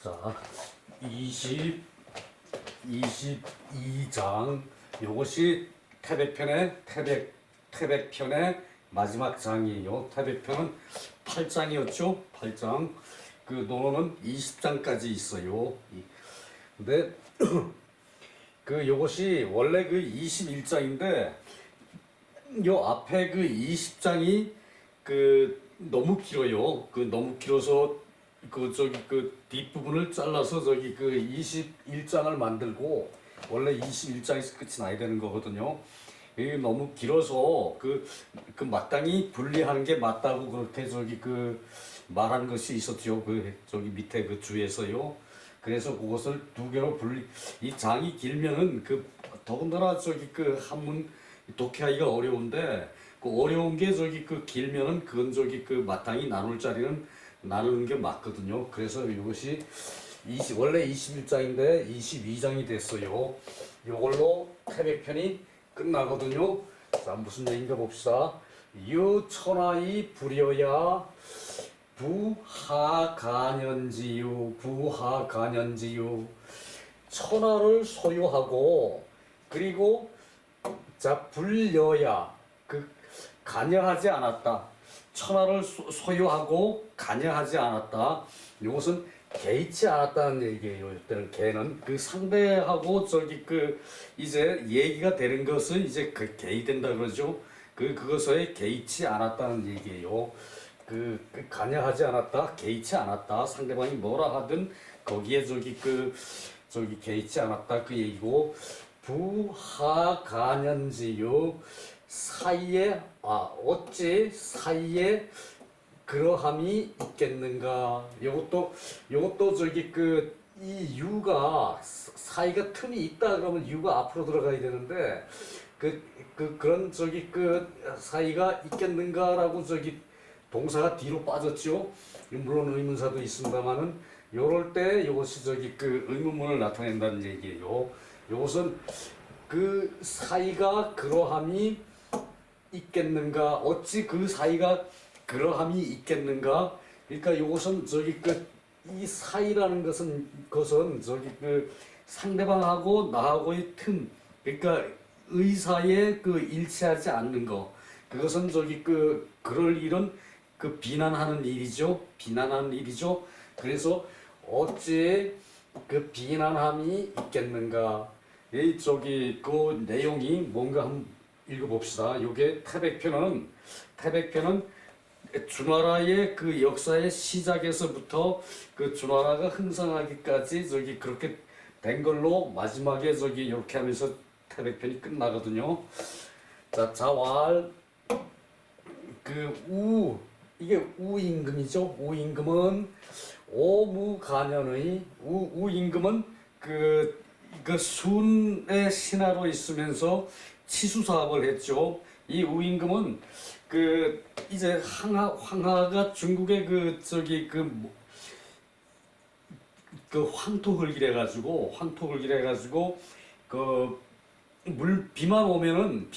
자, 22장. 요것이 태백편의 마지막 장이에요. 태백편은 8장이었죠? 8장. 그 논어는 20장까지 있어요. 근데 그 요것이 원래 그 21장인데 요 앞에 그 20장이 그 너무 길어요. 그 너무 길어서 그 뒷부분을 잘라서 저기 그 21장을 만들고 원래 21장에서 끝이 나야 되는 거거든요. 이게 너무 길어서 그 마땅히 분리하는 게 맞다고 그렇게 저기 그 말한 것이 있었죠. 그 저기 밑에 그 주에서요. 그래서 그것을 두 개로 이 장이 길면은 그 더군다나 저기 그 한문 독해하기가 어려운데 그 어려운 게 저기 그 길면은 그건 저기 그 마땅히 나눌 자리는 나누는 게 맞거든요. 그래서 이것이 원래 21장인데 22장이 됐어요. 이걸로 태백편이 끝나거든요. 자, 무슨 얘기인가 봅시다. 유천하이 부려야 부하간연지유. 천하를 소유하고 그리고 자 불려야 간여하지 않았다. 천하를 소유하고 간여하지 않았다. 이것은 개의치 않았다는 얘기예요. 이때는 개는 그 상대하고 저기 이제 얘기가 되는 것은 이제 개의된다 그러죠. 그것에 개의치 않았다는 얘기예요. 간여하지 않았다, 개의치 않았다. 상대방이 뭐라 하든 거기에 저기 개의치 않았다 그 얘기고 부하간연지요. 사이에 어찌 사이에 그러함이 있겠는가. 요것도 저기 이 유가 사이가 틈이 있다 그러면 유가 앞으로 들어가야 되는데 그런 저기 사이가 있겠는가라고 저기 동사가 뒤로 빠졌죠. 물론 의문사도 있습니다만은 요럴 때 요것이 저기 의문문을 나타낸다는 얘기예요. 요것은 그 사이가 그러함이 있겠는가, 어찌 그 사이가 그러함이 있겠는가. 그러니까 이것은 저기 이 사이라는 것은 저기 상대방하고 나하고의 틈, 그러니까 의사에 일치하지 않는 거. 그것은 저기 그럴 일은 비난하는 일이죠. 그래서 어찌 비난함이 있겠는가. 이 저기 내용이 뭔가 한번 읽어봅시다. 요게 태백편은 주나라의 역사의 시작에서부터 주나라가 흥상하기까지 저기 그렇게 된 걸로 마지막에 저기 이렇게 하면서 태백편이 끝나거든요. 자, 자왈 이게 우임금이죠. 우임금은 오무간연의 우임금은 순의 신하로 있으면서 치수 사업을 했죠. 이 우임금은 이제 황하가 중국의 황토흙이래 가지고 비만 오면은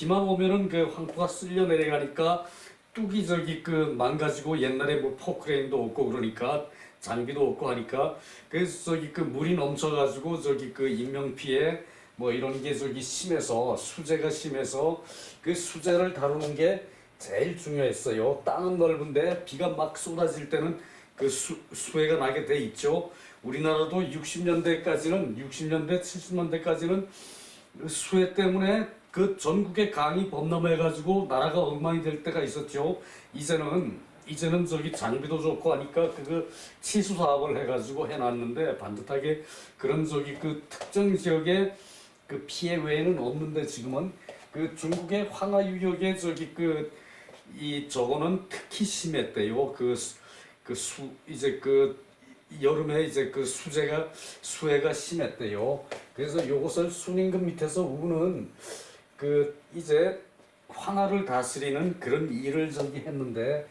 황토가 쓸려 내려가니까 뚝이 저기 망가지고 옛날에 뭐 포크레인도 없고 그러니까 장비도 없고 하니까 그래서 저기 물이 넘쳐가지고 저기 인명 피해 뭐 이런 게 저기 수재가 심해서 수재를 다루는 게 제일 중요했어요. 땅은 넓은데 비가 막 쏟아질 때는 수해가 나게 돼 있죠. 우리나라도 60년대, 70년대까지는 수해 때문에 전국의 강이 범람해가지고 나라가 엉망이 될 때가 있었죠. 이제는 저기 장비도 좋고 하니까 치수 사업을 해가지고 해놨는데 반듯하게 그런 저기 특정 지역의 피해 외에는 없는데 지금은 중국의 황하 유역에 저기 저거는 특히 심했대요. 이제 여름에 이제 수해가 심했대요. 그래서 요것을 순임금 밑에서 우는 이제 황하를 다스리는 그런 일을 저기 했는데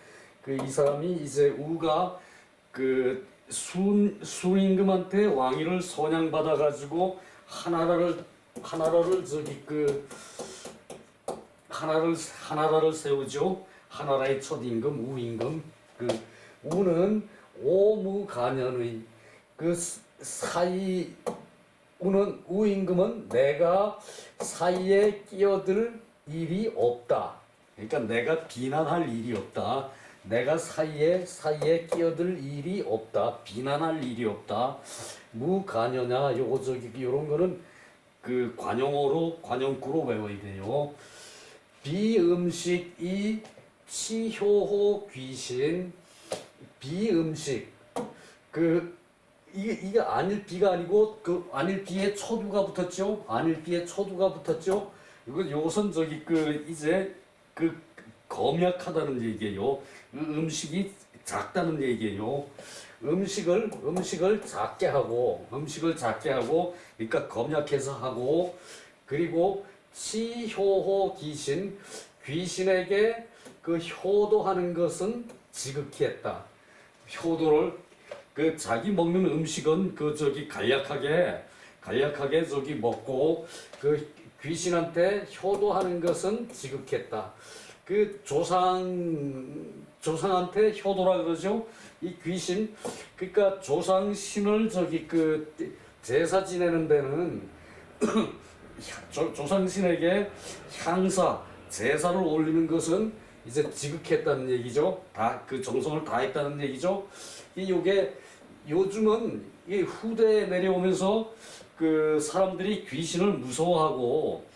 이 사람이 이제 우가 순임금한테 왕위를 선양받아 가지고 하나라를 저기 하나라를 세우죠. 하나라의 첫 임금 우임금. 우는 오무간연의 그 사이 우임금은 내가 사이에 끼어들 일이 없다. 그러니까 내가 비난할 일이 없다. 내가 사이에 끼어들 일이 없다. 비난할 일이 없다. 무관여냐 요거 저기 요런 거는 그 관용어로 관용구로 외워야 돼요. 비음식이 치효호 귀신 비음식 그 이게 안일비가 아니고 그 안일비에 초두가 붙었죠. 안일비에 초두가 붙었죠. 이거 요것은 저기 그 이제 그 검약하다는 얘기예요. 음식이 작다는 얘기예요. 음식을 작게 하고 그러니까 검약해서 하고 그리고 치효호 귀신에게 그 효도하는 것은 지극히 했다. 효도를 그 자기 먹는 음식은 그 저기 간략하게 저기 먹고 그 귀신한테 효도하는 것은 지극했다. 그 조상한테 효도라 그러죠. 이 귀신 그러니까 조상신을 저기 그 제사 지내는 데는 조상신에게 향사 제사를 올리는 것은 이제 지극했다는 얘기죠. 다 그 정성을 다했다는 얘기죠. 이게 요즘은 이 후대에 내려오면서 그 사람들이 귀신을 무서워하고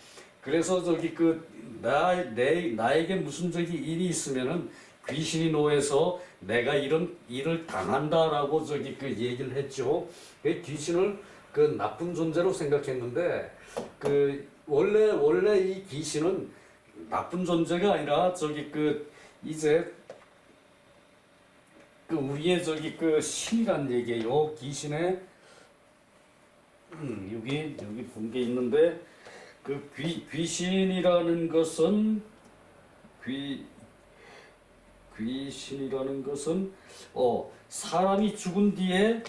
그래서 저기 그 나에게 무슨 저기 일이 있으면은 귀신이 노해서 내가 이런 일을 당한다라고 저기 그 얘기를 했죠. 그 귀신을 그 나쁜 존재로 생각했는데 그 원래 이 귀신은 나쁜 존재가 아니라 저기 그 이제 그 우리의 저기 그 신이란 얘기예요. 귀신의 여기 본 게 있는데 그 귀신이라는 것은 귀신이라는 것은 사람이 죽은 뒤에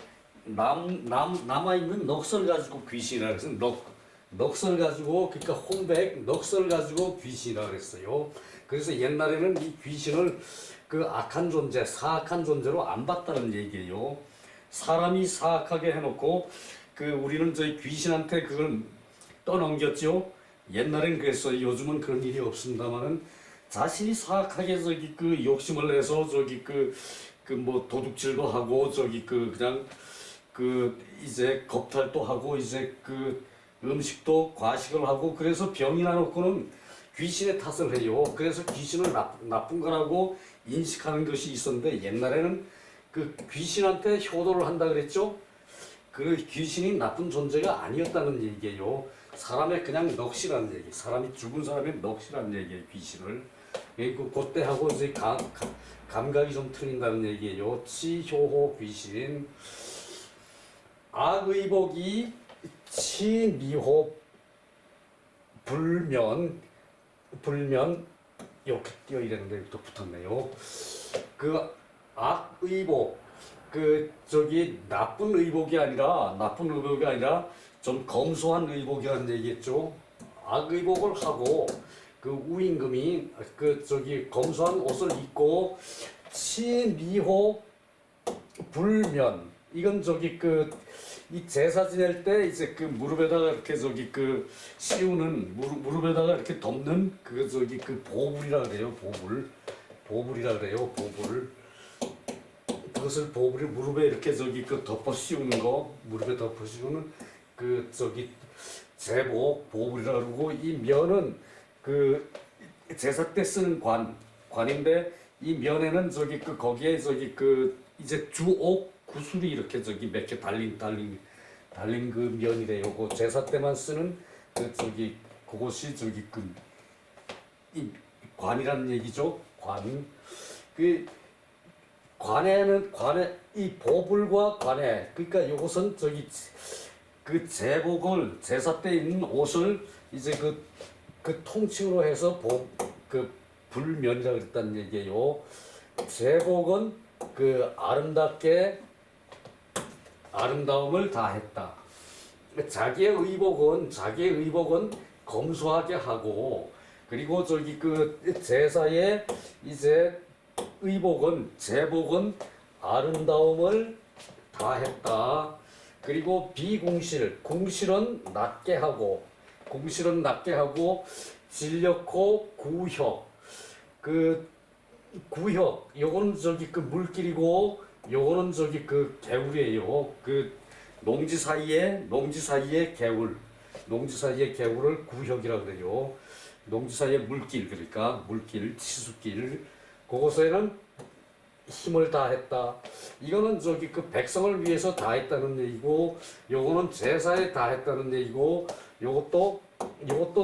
남아 있는 넋을 가지고 귀신이라 그래서 넋을 가지고 그러니까 홍백 넋을 가지고 귀신이라 그랬어요. 그래서 옛날에는 이 귀신을 그 악한 존재, 사악한 존재로 안 봤다는 얘기예요. 사람이 사악하게 해놓고 그 우리는 저희 귀신한테 그걸 떠넘겼죠. 옛날엔 그랬어요. 요즘은 그런 일이 없습니다만은 자신이 사악하게 저기 그 욕심을 내서 저기 그 뭐 도둑질도 하고 저기 그 그냥 그 이제 겁탈도 하고 이제 그 음식도 과식을 하고 그래서 병이 나놓고는 귀신의 탓을 해요. 그래서 귀신을 나쁜 거라고 인식하는 것이 있었는데 옛날에는 그 귀신한테 효도를 한다 그랬죠. 그 귀신이 나쁜 존재가 아니었다는 얘기예요. 사람의 그냥 넋이라는 얘기. 사람이 죽은 사람의 넋이라는 얘기예요. 귀신을. 그때하고 이제 감각이 좀 틀린다는 얘기예요. 치효호 귀신. 악의복이 치미호 불면 이렇게 띄어 이랬는데 또 붙었네요. 그 악의복 그 저기 나쁜 의복이 아니라 좀 검소한 의복이라는 얘기겠죠. 악의복을 하고 그 우임금이 그 저기 검소한 옷을 입고 치미호 불면 이건 저기 그 이 제사 지낼 때 이제 그 무릎에다가 이렇게 저기 그 씌우는 무릎에다가 이렇게 덮는 그 저기 그 보불이라 그래요. 보불이라 그래요. 보불. 그것을 보불이 무릎에 이렇게 저기 그 덮어 씌우는 거 무릎에 덮어 씌우는 그 저기 제복 보불이라 그러고 이 면은 그 제사 때 쓰는 관인데 이 면에는 저기 그 거기에 저기 그 이제 주옥 구슬이 이렇게 저기 몇 개 달린 그 면이래요. 그 제사 때만 쓰는 그 저기 그것이 저기 그 이 관이라는 얘기죠. 그 관에 이 보불과 관에 그러니까 이것은 저기 그 제복을 제사 때 입는 옷을 이제 그 통칭으로 해서 그 불면이라고 그랬다는 얘기예요. 제복은 그 아름다움을 다했다. 자기의 의복은 검소하게 하고 그리고 저기 그 제사의 이제 제복은 아름다움을 다 했다. 그리고 비공실, 공실은 낮게 하고, 공실은 낮게 하고, 진력호 구혁, 그 구혁, 요거는 저기 그 물길이고, 요거는 저기 그 개울이에요. 그 농지 사이에 개울, 농지 사이에 개울을 구혁이라 그래요. 농지 사이에 물길, 그러니까 물길, 치수길, 그곳에는 힘을 다했다. 이거는 저기 그 백성을 위해서 다했다는 얘기고, 요거는 제사에 다했다는 얘기고, 요것도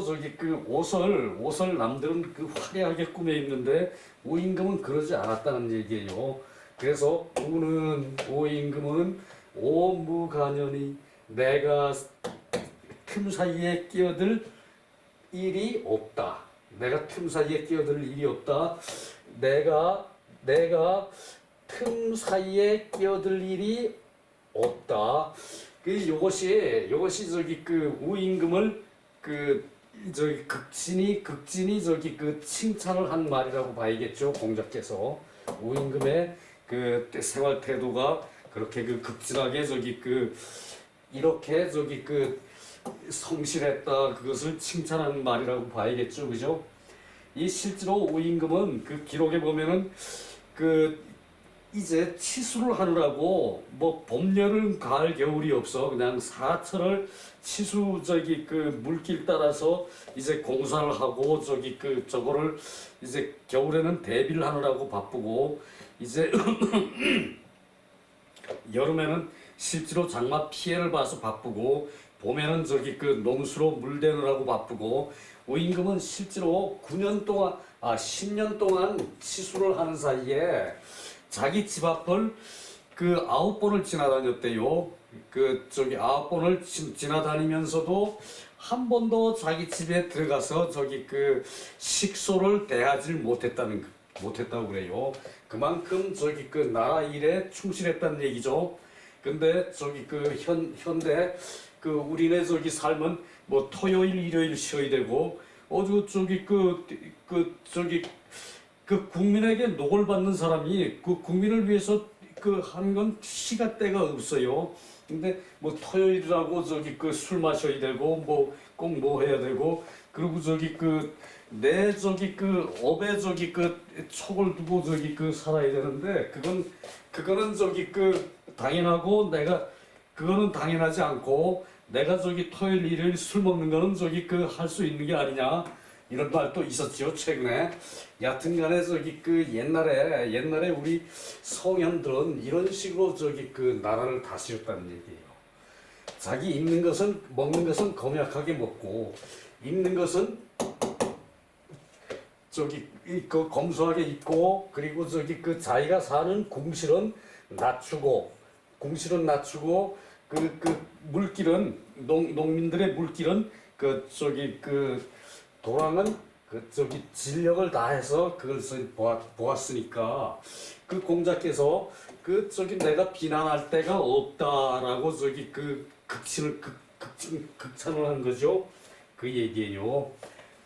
저기 그 옷을 남들은 그 화려하게 꾸며 입는데 오임금은 그러지 않았다는 얘기예요. 그래서 오임금은 오무간연히 내가 틈 사이에 끼어들 일이 없다. 내가 틈 사이에 끼어들 일이 없다. 내가 틈 사이에 끼어들 일이 없다. 그 요것이 저기 그 우임금을 그 저기 극진이 저기 그 칭찬을 한 말이라고 봐야겠죠. 공자께서 우임금의 그 생활 태도가 그렇게 그 극진하게 저기 그 이렇게 저기 그 성실했다, 그것을 칭찬하는 말이라고 봐야겠죠. 그죠? 이 실제로 오임금은 그 기록에 보면은 그 이제 치수를 하느라고 뭐 봄, 여름, 가을, 겨울이 없어. 그냥 사철을 치수 저기 그 물길 따라서 이제 공사를 하고 저기 그 저거를 이제 겨울에는 대비를 하느라고 바쁘고, 이제 여름에는 실제로 장마 피해를 봐서 바쁘고, 봄에는 저기 그 농수로 물 대느라고 바쁘고, 오임금은 실제로 10년 동안 치수를 하는 사이에 자기 집 앞을 그 9번을 지나다녔대요. 그 저기 9번을 지나다니면서도 한 번도 자기 집에 들어가서 저기 그 식소를 대하지 못했다고 그래요. 그만큼 저기 그 나라 일에 충실했다는 얘기죠. 근데 저기 그 현대 그 우리네 저기 삶은 뭐 토요일 일요일 쉬어야 되고, 저기 저기 그 국민에게 녹을 받는 사람이 그 국민을 위해서 그 하는 건 시간대가 없어요. 근데 뭐 토요일이라고 저기 그 술 마셔야 되고 뭐 꼭 뭐 해야 되고, 그리고 저기 그 내 저기 그 업에 저기 그 촉을 두고 저기 그 살아야 되는데, 그거는 저기 그 당연하고, 그거는 당연하지 않고, 내가 저기 토요일 일요일 술 먹는 거는 저기 그 할 수 있는 게 아니냐, 이런 말도 있었지요 최근에. 여튼간에 저기 그 옛날에 우리 성현들은 이런 식으로 저기 그 나라를 다스렸다는 얘기예요. 자기 입는 것은, 먹는 것은 검약하게 먹고, 입는 것은 저기 그 검소하게 입고, 그리고 저기 그 자기가 사는 궁실은 낮추고, 그 물길은 농민들의 물길은 그 저기 그 도랑은 그 저기 진력을 다해서 그것을 보았으니까, 그 공자께서 그 저기 내가 비난할 데가 없다라고 저기 그 극찬을 한 거죠. 그 얘기예요.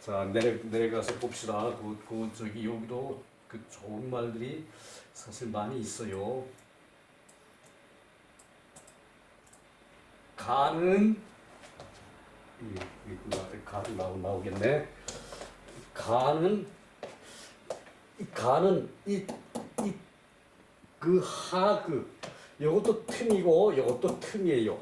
자, 내려가서 봅시다. 그 저기 여기도 그 좋은 말들이 사실 많이 있어요. 가는 나오겠네. 가는 요것도 틈이고 요것도 틈이에요.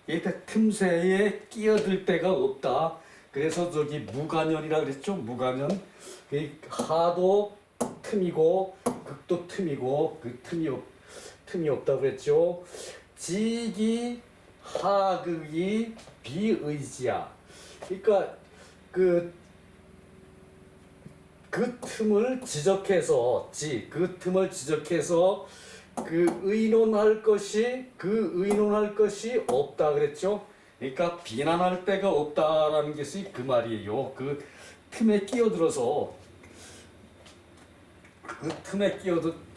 이때 틈새에 끼어들 데가 없다. 그래서 저기 무간연이라 그랬죠. 무간연. 하도 틈이고 극도 틈이고, 그 틈이 없다고 그랬죠. 지기 하극이 비의지야. 그러니까 그 틈을 지적해서 그 의논할 것이 없다 그랬죠. 그러니까 비난할 데가 없다라는 것이 그 말이에요. 그 틈에 끼어들어서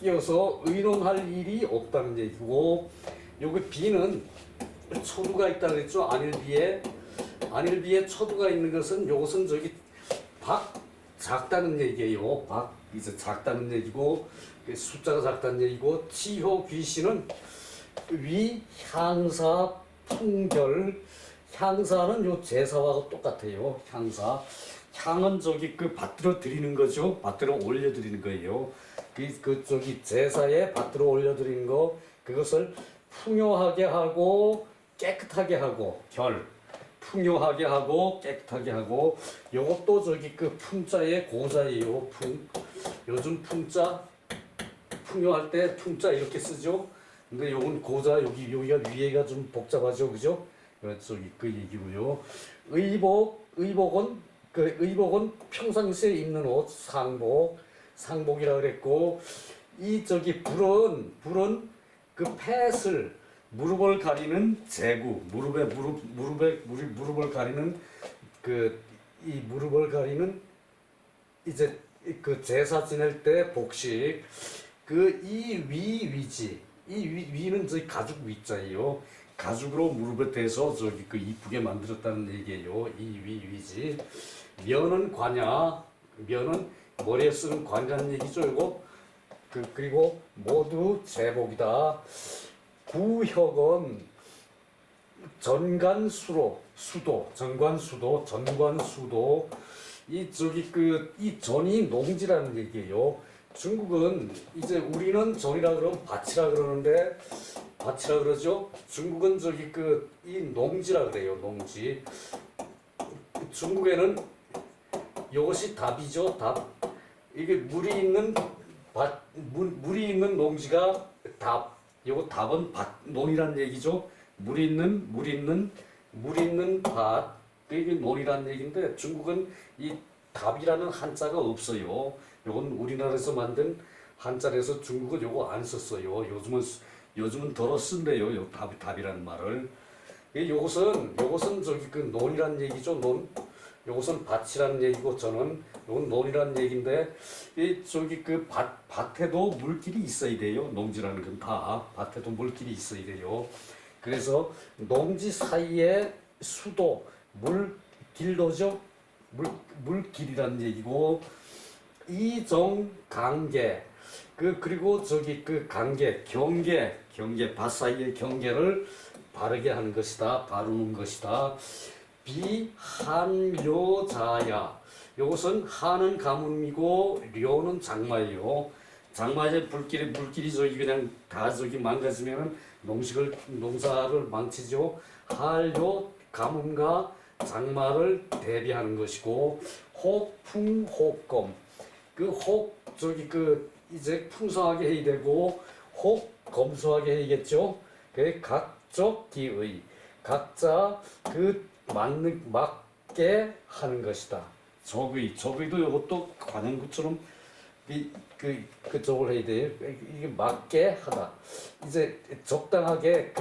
끼어서 의논할 일이 없다는 얘기고, 여기 비는 초두가 있다 그랬죠. 안일비에 초두가 있는 것은, 요것은 저기 작다는 얘기예요. 이제 작다는 얘기고, 숫자가 작다는 얘기고, 치효 귀신은 위 향사 풍결. 향사는 요 제사와 똑같아요. 향사. 향은 저기 그 받들어 드리는 거죠. 받들어 올려 드리는 거예요. 그 저기 제사에 받들어 올려 드리는 거, 그것을 풍요하게 하고 깨끗하게 하고 결. 풍요하게 하고 깨끗하게 하고, 요것도 저기 그 풍자의 고자예요. 풍. 요즘 풍자 풍요할 때 풍자 이렇게 쓰죠. 근데 요건 고자, 여기가 위에가 좀 복잡하죠, 그죠? 저기 그 얘기고요. 의복은 평상시에 입는 옷, 상복이라 그랬고, 이 저기 불은 그 팻을, 무릎을 가리는 제구, 무릎을 가리는 이 무릎을 가리는 이제 그 제사 지낼 때 복식. 이 위는 저희 가죽 위자예요. 가죽으로 무릎에 대서 저기 그 이쁘게 만들었다는 얘기예요. 이 위지. 면은 관야. 면은 머리에 쓰는 관자는 얘기죠. 이거. 그리고 모두 제복이다. 구혁은 전관수도. 이 전이 농지라는 얘기예요. 중국은 이제 우리는 전이라 그러면 밭이라 그러는데, 밭이라 그러죠. 중국은 저기 이 농지라 그래요. 농지. 중국에는 이것이 답이죠. 답. 이게 물이 있는 농지가 답. 요거 답은 논이란 얘기죠. 물 있는 밭. 이게 논이란 얘기인데, 중국은 이 답이라는 한자가 없어요. 요건 우리나라에서 만든 한자라서 중국은 요거 안 썼어요. 요즘은 덜어 쓴대요. 요 답이라는 말을. 요것은 저기 그 논이란 얘기죠. 논. 요것은 밭이라는 얘기고, 요건 논이라는 얘기인데, 저기 그 밭에도 물길이 있어야 돼요. 농지라는 건 다 밭에도 물길이 있어야 돼요. 그래서 농지 사이에 수도, 물길도죠. 물길이라는 얘기고, 이정 관계. 그리고 저기 그 경계, 밭 사이의 경계를 바르게 하는 것이다. 바르는 것이다. 비한료자야. 요것은 한은 가뭄이고 료는 장마예요. 장마에 물길이 저기 그냥 다 저기 망가지면은 농사를 망치죠. 한료, 가뭄과 장마를 대비하는 것이고, 혹풍 혹검. 저기 이제 풍성하게 해야 되고, 혹 검소하게 해야겠죠. 각적 기의. 각자 맞게 하는 것이다. 적의도 이것도 관행구처럼 적을 해야 돼요. 이게 맞게 하다. 이제 적당하게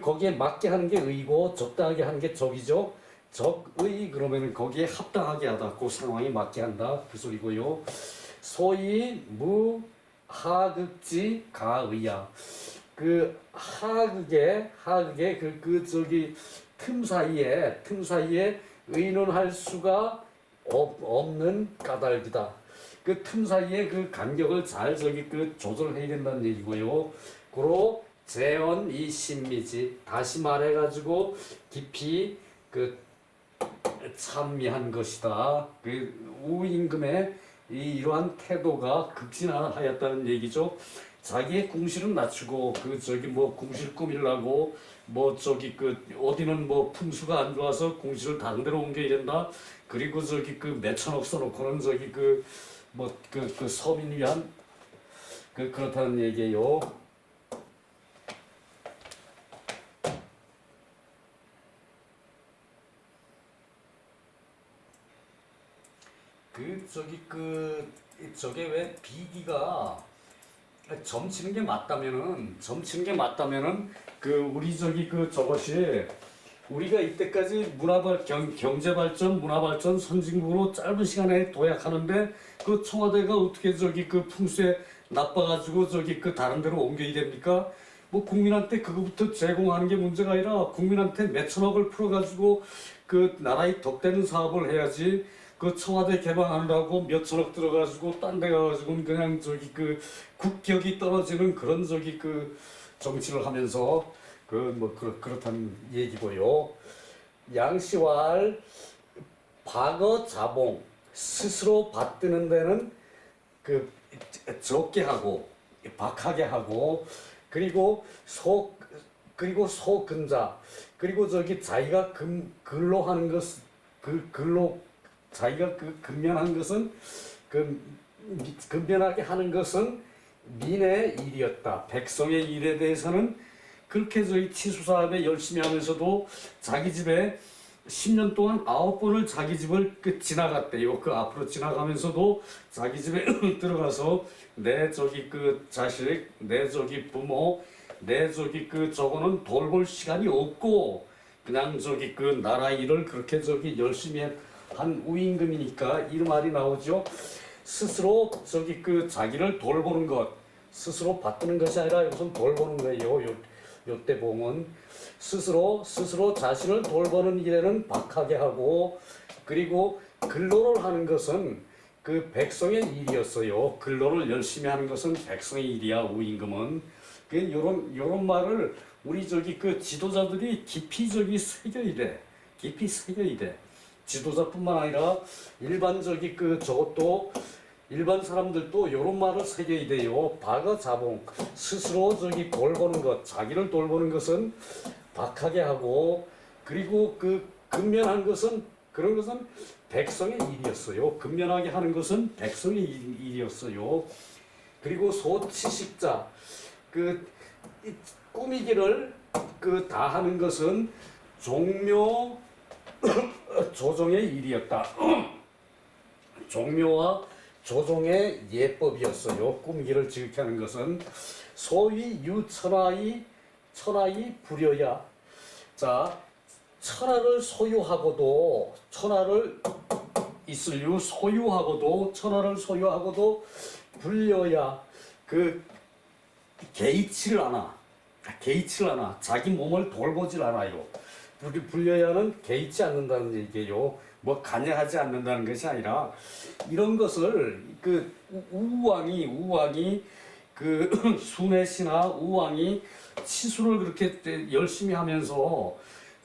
거기에 맞게 하는 게 의고, 적당하게 하는 게 적이죠. 적의 그러면은 거기에 합당하게 하다. 그 상황에 맞게 한다. 그 소리고요. 소위 무하극지 가의야. 하극에 저기 틈 사이에 의논할 수가 없는 까닭이다. 그 틈 사이에 그 간격을 잘 조절해야 된다는 얘기고요. 그로 재원 이 신미지. 다시 말해가지고 깊이 찬미한 것이다. 우임금의 이러한 태도가 극진하였다는 얘기죠. 자기의 궁실은 낮추고 궁실 꾸밀라고 어디는 풍수가 안 좋아서 궁실을 다른 데로 옮겨야 된다. 그리고 몇천억 써놓고는 서민 위한 그렇다는 얘기예요. 저게 왜 비기가 점치는 게 맞다면은 저것이 우리가 이때까지 경제발전, 문화발전 선진국으로 짧은 시간에 도약하는데, 청와대가 어떻게 풍수에 나빠가지고 다른 데로 옮겨야 됩니까? 국민한테 그거부터 제공하는 게 문제가 아니라 국민한테 몇천억을 풀어가지고 나라의 덕되는 사업을 해야지. 그 청와대 개방하느라고 몇천억 들어가지고 딴 데 가가지고 그냥 저기 그 국격이 떨어지는 그런 저기 그 정치를 하면서 그 뭐 그렇다는 얘기고요. 양씨왈 박어 자봉 스스로 받드는 데는 그 적게 하고 박하게 하고 그리고 소근자 그리고 저기 자기가 근로 하는 것 그 근로 자기가 그 근면한 것은 그 근면하게 하는 것은 민의 일이었다. 백성의 일에 대해서는 그렇게 저희 치수사업에 열심히 하면서도 자기 집에 10년 동안 9번을 자기 집을 지나갔대요. 그 앞으로 지나가면서도 자기 집에 들어가서 내 저기 그 자식, 내 저기 부모, 내 저기 그 저거는 돌볼 시간이 없고 그냥 저기 그 나라 일을 그렇게 저기 열심히 한 우임금이니까 이 말이 나오죠. 스스로 저기 그 자기를 돌보는 것, 스스로 받드는 것이 아니라 이것은 돌보는 거예요. 요때 봉은 스스로 자신을 돌보는 일에는 박하게 하고 그리고 근로를 하는 것은 그 백성의 일이었어요. 근로를 열심히 하는 것은 백성의 일이야. 우임금은 그 요런 말을 우리 저기 그 지도자들이 깊이 저기 새겨야 돼. 깊이 새겨야 돼. 지도자뿐만 아니라 일반 저기 그 저것도 일반 사람들도 요런 말을 새겨야 돼요. 박어 자봉 스스로 저기 돌보는 것, 자기를 돌보는 것은 박하게 하고 그리고 그 근면한 것은 그런 것은 백성의 일이었어요. 근면하게 하는 것은 백성의 일이었어요. 그리고 소치식자 그 꾸미기를 그 다 하는 것은 종묘 조정의 일이었다. 종묘와 조정의 예법이었어요. 꾸미기를 지극히 하는 것은 소위 유천하이 불여야. 자, 천하를 소유하고도 천하를 있을유 소유하고도 천하를 소유하고도 불려야 그 개의치를 않아. 자기 몸을 돌보질 않아요. 불려야는 개의치 않는다는 얘기예요. 뭐 관여하지 않는다는 것이 아니라 이런 것을 그 우왕이 그 순회시나 우왕이 치수를 그렇게 열심히 하면서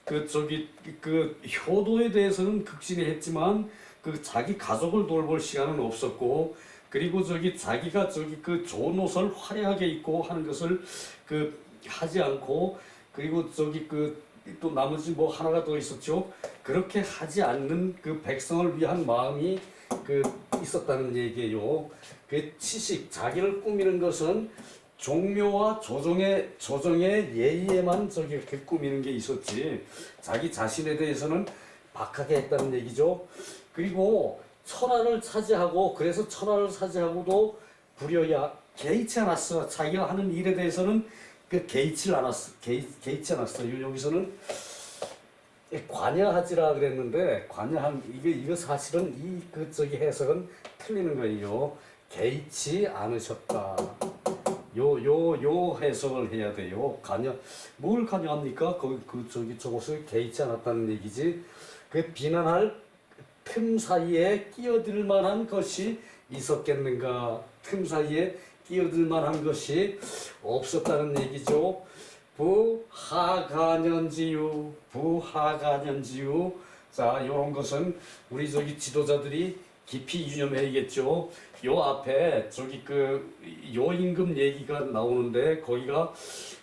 그 저기 그 효도에 대해서는 극진히 했지만 그 자기 가족을 돌볼 시간은 없었고 그리고 저기 자기가 저기 그 좋은 옷을 화려하게 입고 하는 것을 그 하지 않고 그리고 저기 그 또 나머지 뭐 하나가 더 있었죠. 그렇게 하지 않는 그 백성을 위한 마음이 그 있었다는 얘기예요. 그 치식 자기를 꾸미는 것은 종묘와 조정의 예의에만 저기 이렇게 꾸미는 게 있었지. 자기 자신에 대해서는 박하게 했다는 얘기죠. 그리고 천하를 차지하고 그래서 천하를 차지하고도 불여야 개의치 않았어. 자기가 하는 일에 대해서는 그 개의치 않았어요. 여기서는 관여하지라 그랬는데 이거 사실은 그 저기 해석은 틀리는 거예요. 개의치 않으셨다. 요 해석을 해야 돼요. 뭘 관여합니까? 저것을 개의치 않았다는 얘기지. 그 비난할 틈 사이에 끼어들 만한 것이 있었겠는가? 틈 사이에 끼어들 만한 것이 없었다는 얘기죠. 부하간연지유. 자, 이런 것은 우리 저기 지도자들이 깊이 유념해야겠죠. 요 앞에 저기 그 요임금 얘기가 나오는데 거기가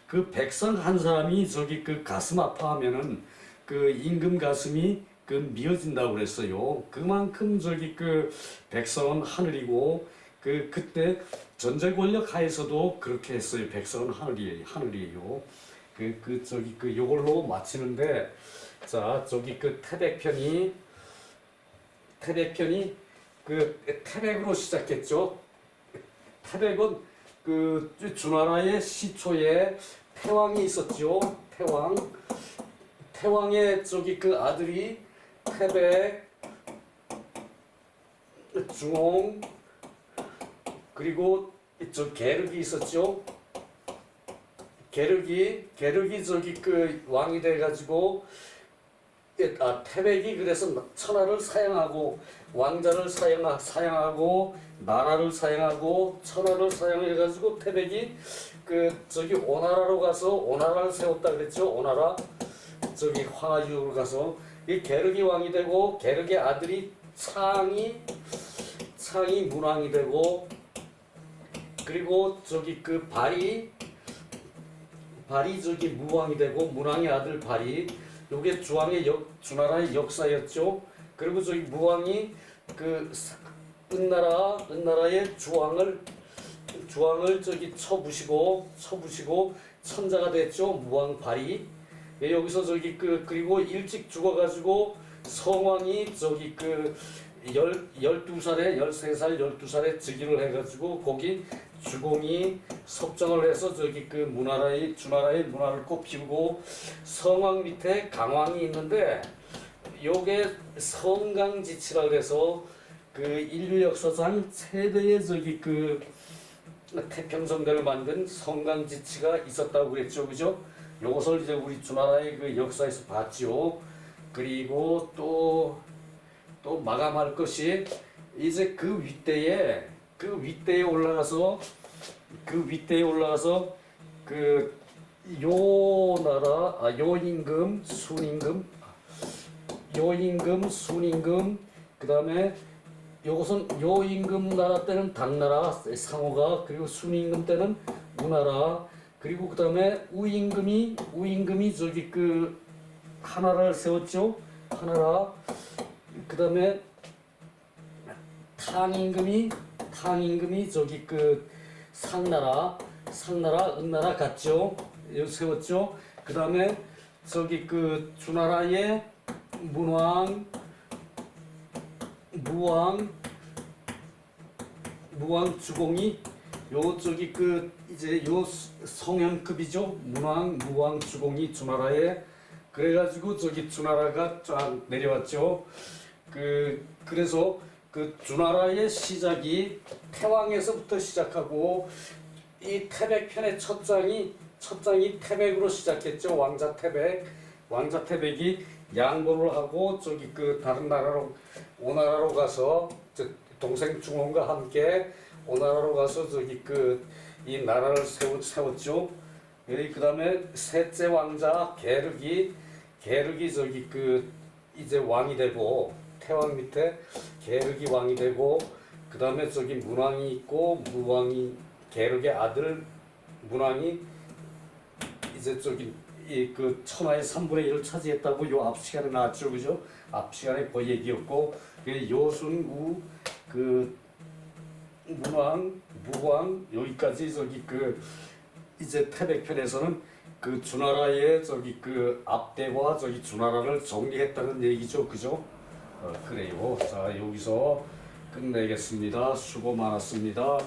그 백성 한 사람이 저기 그 가슴 아파하면은 그 임금 가슴이 그 미어진다고 그랬어요. 그만큼 저기 그 백성은 하늘이고 그때 전제 권력 하에서도 그렇게 했어요. 백성은 하늘이에요. 저기 그 요걸로 마치는데 자 저기 그 태백편이 그 태백으로 시작했죠. 태백은 그 주나라의 시초에 태왕이 있었죠. 태왕의 저기 그 아들이 태백, 중홍 그리고 저 계륵이 있었죠. 계륵이 저기 그 왕이 돼가지고 태백이 그래서 천하를 사양하고 왕자를 사양하고 나라를 사양하고 천하를 사양해가지고 태백이 저기 오나라로 가서 오나라를 세웠다 그랬죠. 오나라 저기 황하유로 가서 이 게르기 왕이 되고 게르기 아들이 창이 문왕이 되고 그리고 저기 발이 저기 무왕이 되고 문왕의 아들 발이 요게 주나라의 역사였죠. 그리고 저기 무왕이 은나라의 주왕을 저기 쳐부시고 천자가 됐죠. 무왕 발이. 예, 여기서 저기 그리고 일찍 죽어가지고 성왕이 저기 12살에 13살 12살에 즉위를 해가지고 거기 주공이 섭정을 해서 저기 주나라의 문화를 꽃피우고 성왕 밑에 강왕이 있는데 요게 성강지치라 그래서 인류 역사상 최대의 저기 태평성대를 만든 성강지치가 있었다고 그랬죠, 그죠? 요것을 이제 우리 주나라의 역사에서 봤지요. 그리고 또 마감할 것이 이제 윗대에 올라가서 요임금, 순임금, 그 다음에 요것은 요임금 나라 때는 당나라 상호가, 그리고 순임금 때는 우나라, 그리고 그 다음에 우임금이 저기 하나라를 세웠죠. 하나라. 그 다음에 탕임금이 저기 상나라, 은나라 갔죠. 세웠죠. 그 다음에 저기 주나라의 무왕 주공이 요 저기 이제 요 성현급이죠. 무왕 주공이 주나라에 그래가지고 저기 주나라가 쫙 내려왔죠. 그래서 주나라의 시작이 태왕에서부터 시작하고 이 태백편의 첫 장이 태백으로 시작했죠. 왕자 태백이 양보를 하고 저기 다른 나라로 오나라로 가서 동생 중원과 함께 오나라로 가서 저기 이 나라를 세웠죠. 그 다음에 셋째 왕자 게르기 저기 이제 왕이 되고 태왕 밑에 게르기 왕이 되고 그 다음에 저기 문왕이 있고 게르기의 아들 문왕이 이제 저기 천하의 3분의 1을 차지했다고 요 앞 시간에 나왔죠, 그죠? 앞 시간에 그 얘기였고 요순우 문왕 무왕 여기까지 저기 이제 태백편에서는 주나라의 저기 앞대와 저기 주나라를 정리했다는 얘기죠, 그죠? 그래요. 자, 여기서 끝내겠습니다. 수고 많았습니다.